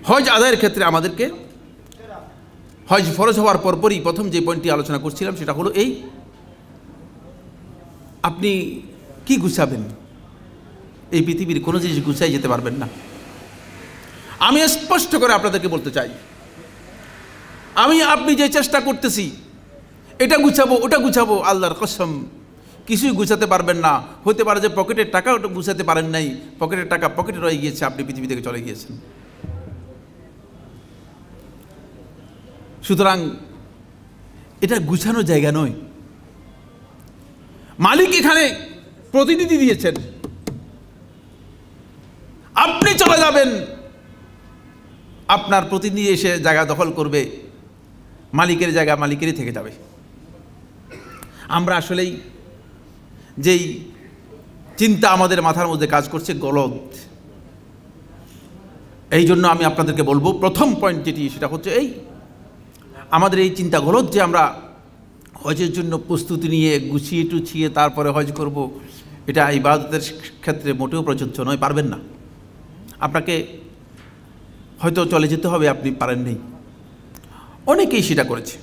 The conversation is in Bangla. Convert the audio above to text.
হজ আদায়ের ক্ষেত্রে আমাদেরকে হজ ফরজ হওয়ার পরপরই প্রথম যে পয়েন্টটি আলোচনা করছিলাম সেটা হলো এই, আপনি কি গুছাবেন? এই পৃথিবীর কোনো জিনিস গুছাই যেতে পারবেন না। আমি স্পষ্ট করে আপনাদেরকে বলতে চাই, আপনি যে চেষ্টা করতেছি এটা গুছাবো ওটা গুছাবো, আল্লাহর কসম কিছুই গুছাতে পারবেন না। হতে পারে যে পকেটের টাকা ওটা গুছাতে পারেন নাই, পকেটের টাকা পকেটে রয়ে গিয়েছে, আপনি পৃথিবী থেকে চলে গিয়েছেন। সুতরাং এটা গুছানোর জায়গা নয়। মালিক এখানে প্রতিনিধি দিয়েছেন, আপনি চলে যাবেন, আপনার প্রতিনিধি এসে জায়গা দখল করবে, মালিকের জায়গা মালিকেরই থেকে যাবে। আমরা আসলেই যেই চিন্তা আমাদের মাথার মধ্যে কাজ করছে গলত। এই জন্য আমি আপনাদেরকে বলবো, প্রথম পয়েন্ট যেটি সেটা হচ্ছে এই, আমাদের এই চিন্তা গলত যে আমরা হজের জন্য প্রস্তুতি নিয়ে গুছিয়ে টুছিয়ে তারপরে হজ করব, এটা ইবাদতের ক্ষেত্রে মোটেও প্রযোজ্য নয়, পারবেন না। আপনাকে হয়তো চলে যেতে হবে, আপনি পারেন নাই। অনেকেই সেটা করেছে।